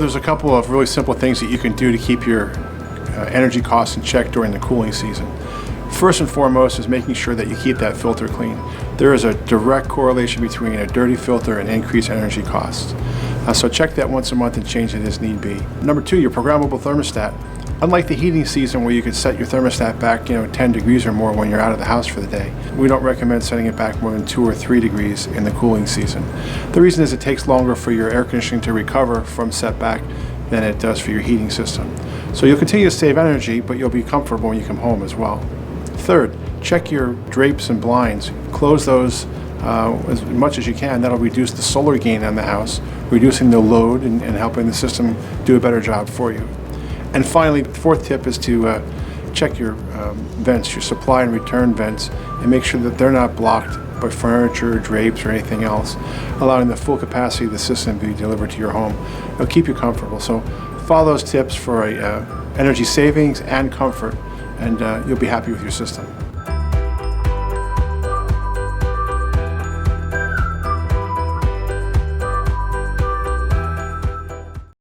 There's a couple of really simple things that you can do to keep your energy costs in check during the cooling season. First and foremost is making sure that you keep that filter clean. There is a direct correlation between a dirty filter and increased energy costs. So check that once a month and change it as need be. Number two, your programmable thermostat. Unlike the heating season where you could set your thermostat back 10 degrees or more when you're out of the house for the day, we don't recommend setting it back more than 2 or 3 degrees in the cooling season. The reason is it takes longer for your air conditioning to recover from setback than it does for your heating system. So you'll continue to save energy, but you'll be comfortable when you come home as well. Third, check your drapes and blinds. Close those as much as you can. That'll reduce the solar gain on the house, reducing the load and helping the system do a better job for you. And finally, the fourth tip is to check your vents, your supply and return vents, and make sure that they're not blocked by furniture, drapes, or anything else, allowing the full capacity of the system to be delivered to your home. It'll keep you comfortable. So follow those tips for energy savings and comfort, and you'll be happy with your system.